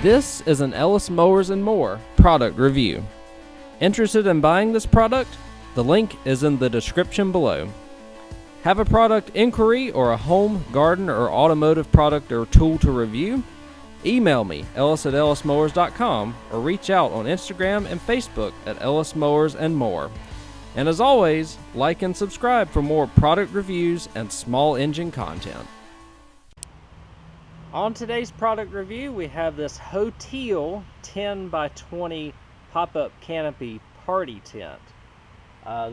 This is an Ellis Mowers and More product review. Interested in buying this product? The link is in the description below. Have a product inquiry or a home, garden, or automotive product or tool to review? Email me, ellis@ellismowers.com, or reach out on Instagram and Facebook at Ellis Mowers and More. And as always, like and subscribe for more product reviews and small engine content. On today's product review, we have this Hoteel 10 by 20 pop-up canopy party tent.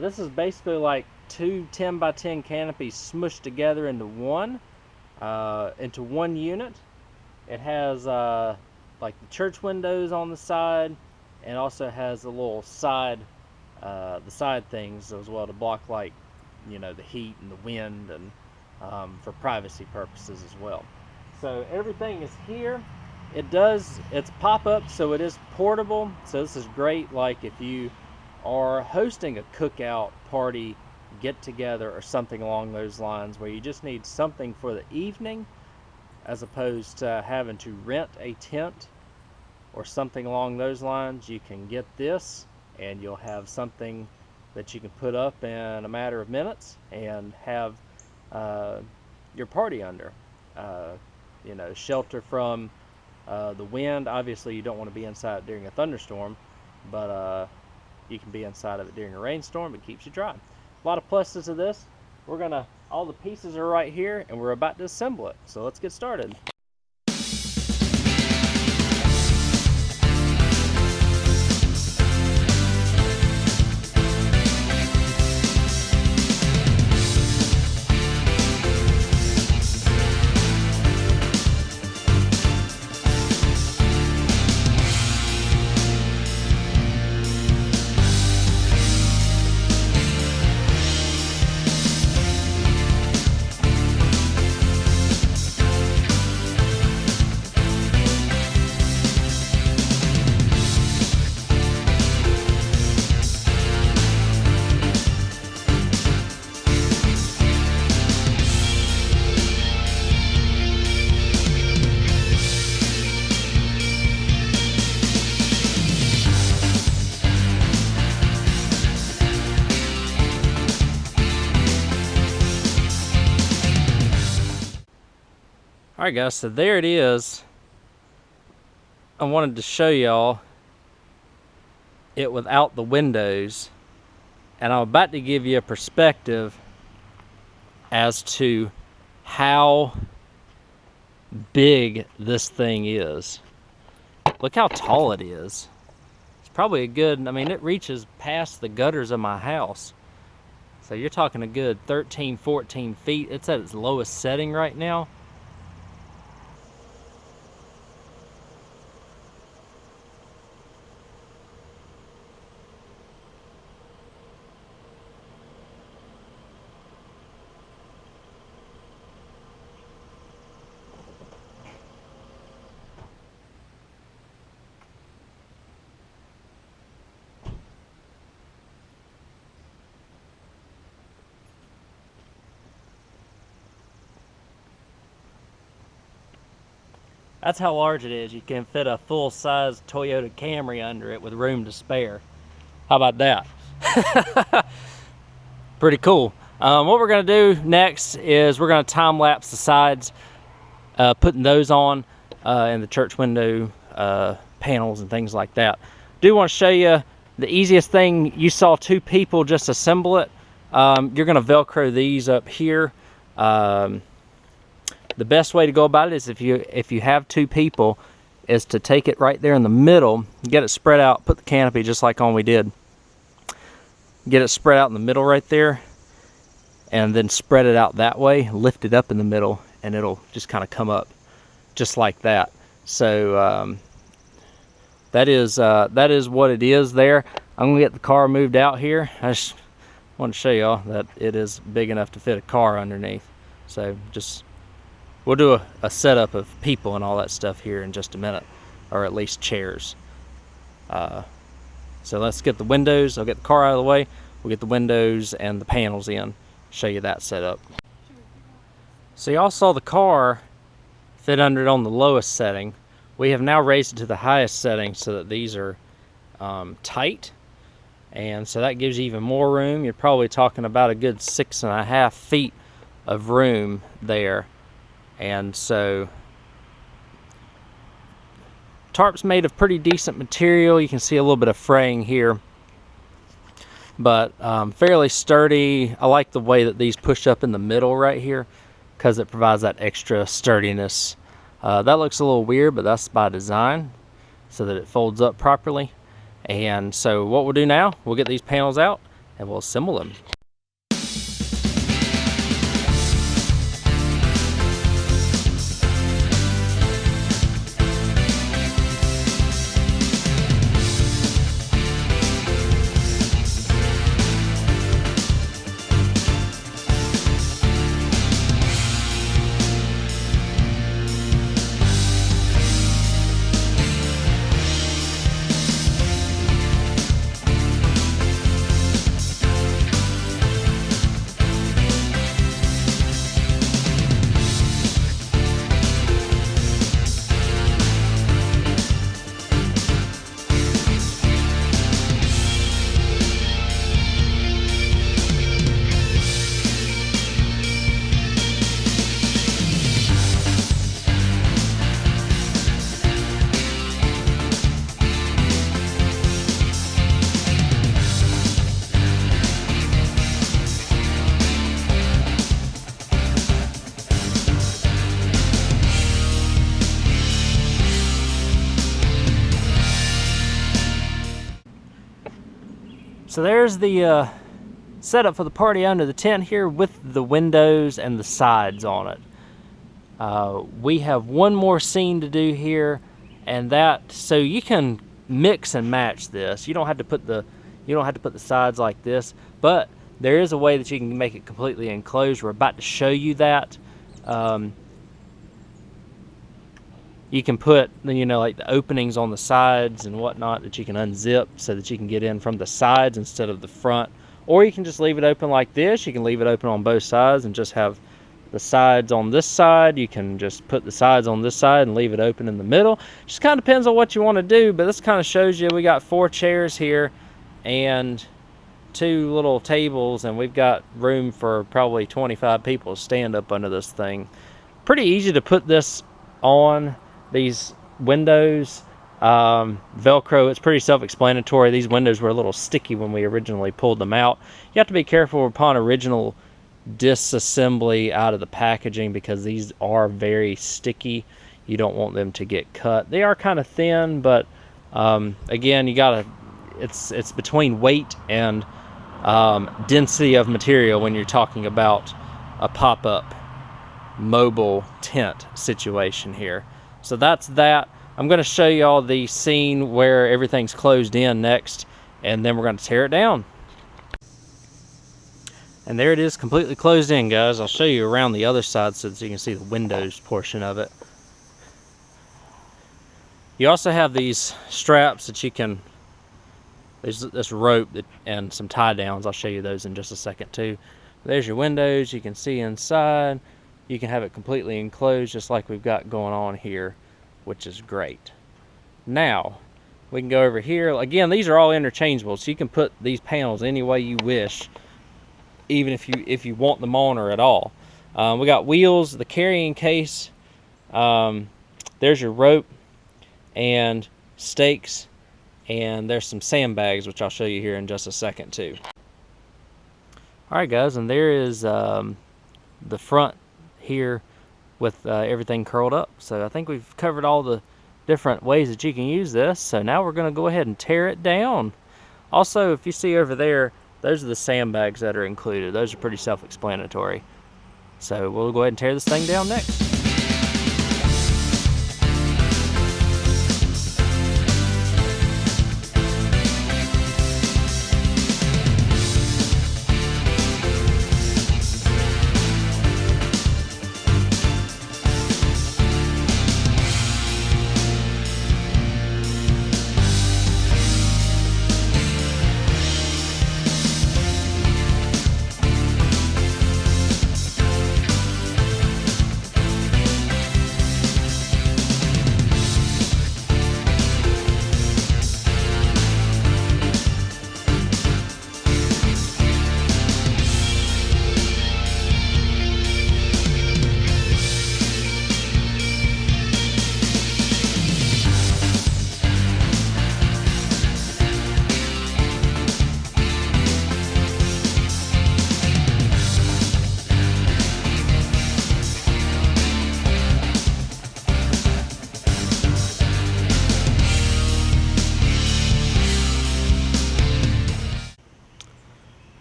This is basically like two 10 by 10 canopies smushed together into one unit. It has like the church windows on the side, and also has a little side, the side things as well to block, like, you know, the heat and the wind, and for privacy purposes as well. So everything is here. It's pop-up, so it is portable. So this is great, like if you are hosting a cookout party, get together, or something along those lines, where you just need something for the evening, as opposed to having to rent a tent or something along those lines. You can get this, and you'll have something that you can put up in a matter of minutes and have your party under. You know, shelter from the wind. Obviously, you don't want to be inside during a thunderstorm, but you can be inside of it during a rainstorm. It keeps you dry. A lot of pluses to this. All the pieces are right here, and we're about to assemble it. So let's get started. Alright guys, so there it is. I wanted to show y'all it without the windows, and I'm about to give you a perspective as to how big this thing is. Look how tall it is. It's probably a good, I mean, it reaches past the gutters of my house. So you're talking a good 13, 14 feet. It's at its lowest setting right now. That's how large it is. You can fit a full-size Toyota Camry under it with room to spare. How about that? Pretty cool. What we're going to do next is we're going to time-lapse the sides, putting those on, and the church window panels and things like that. Do want to show you the easiest thing. You saw two people just assemble it. You're going to Velcro these up here. The best way to go about it is if you have two people, is to take it right there in the middle, get it spread out, put the canopy just like on we did. Get it spread out in the middle right there, and then spread it out that way, lift it up in the middle, and it'll just kind of come up just like that. So that is what it is there. I'm gonna get the car moved out here. I just want to show y'all that it is big enough to fit a car underneath. So we'll do a setup of people and all that stuff here in just a minute, or at least chairs. So let's get the windows. I'll get the car out of the way. We'll get the windows and the panels in. Show you that setup. So y'all saw the car fit under it on the lowest setting. We have now raised it to the highest setting so that these are tight, and so that gives you even more room. You're probably talking about a good 6.5 feet of room there. And so tarp's made of pretty decent material. You can see a little bit of fraying here, but fairly sturdy. I like the way that these push up in the middle right here because it provides that extra sturdiness. That looks a little weird, but that's by design so that it folds up properly. And so what we'll do now, we'll get these panels out and we'll assemble them. So there's the setup for the party under the tent here with the windows and the sides on it. We have one more scene to do here, and so you can mix and match this. You don't have to put the sides like this, but there is a way that you can make it completely enclosed. We're about to show you that. You can put, like the openings on the sides and whatnot that you can unzip so that you can get in from the sides instead of the front. Or you can just leave it open like this. You can leave it open on both sides and just have the sides on this side. You can just put the sides on this side and leave it open in the middle. Just kind of depends on what you want to do, but this kind of shows you we got 4 chairs here and 2 little tables, and we've got room for probably 25 people to stand up under this thing. Pretty easy to put this on. These windows, Velcro, it's pretty self-explanatory. These windows were a little sticky when we originally pulled them out. You have to be careful upon original disassembly out of the packaging because these are very sticky. You don't want them to get cut. They are kind of thin, but again, it's between weight and density of material when you're talking about a pop-up mobile tent situation here. So that's that. I'm going to show you all the scene where everything's closed in next, and then we're going to tear it down. And there it is, completely closed in, guys. I'll show you around the other side so that you can see the windows portion of it. You also have these straps that you can, there's this rope and some tie downs. I'll show you those in just a second too. There's your windows. You can see inside. You can have it completely enclosed just like we've got going on here, which is great. Now, we can go over here. Again, these are all interchangeable, so you can put these panels any way you wish, even if you want them on or at all. We got wheels, the carrying case, there's your rope and stakes, and there's some sandbags, which I'll show you here in just a second too. Alright guys, and there is the front here with everything curled up. So I think we've covered all the different ways that you can use this. So now we're going to go ahead and tear it down. Also, if you see over there, those are the sandbags that are included. Those are pretty self-explanatory. So we'll go ahead and tear this thing down next.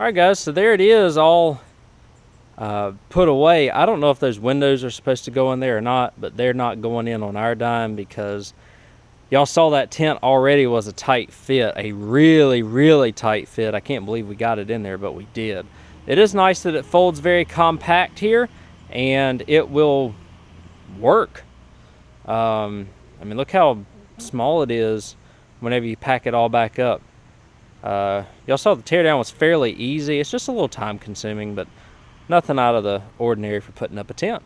Alright guys, so there it is, all put away. I don't know if those windows are supposed to go in there or not, but they're not going in on our dime because y'all saw that tent already was a tight fit, a really, really tight fit. I can't believe we got it in there, but we did. It is nice that it folds very compact here, and it will work. I mean, look how small it is whenever you pack it all back up. Y'all saw the teardown was fairly easy. It's just a little time consuming, but nothing out of the ordinary for putting up a tent.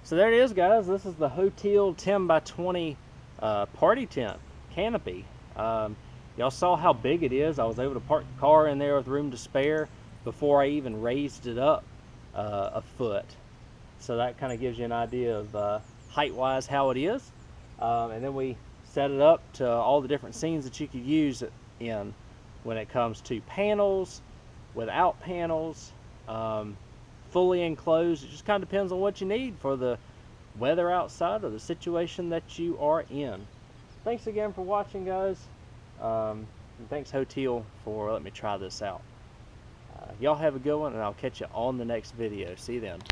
So there it is, guys. This is the Hoteel 10 by 20 party tent canopy. Y'all saw how big it is. I was able to park the car in there with room to spare before I even raised it up a foot. So that kind of gives you an idea of height-wise how it is. And then we set it up to all the different scenes that you could use it in when it comes to panels, without panels, fully enclosed. It just kind of depends on what you need for the weather outside or the situation that you are in. Thanks again for watching, guys. And thanks Hoteel for letting me try this out. Y'all have a good one, and I'll catch you on the next video. See you then.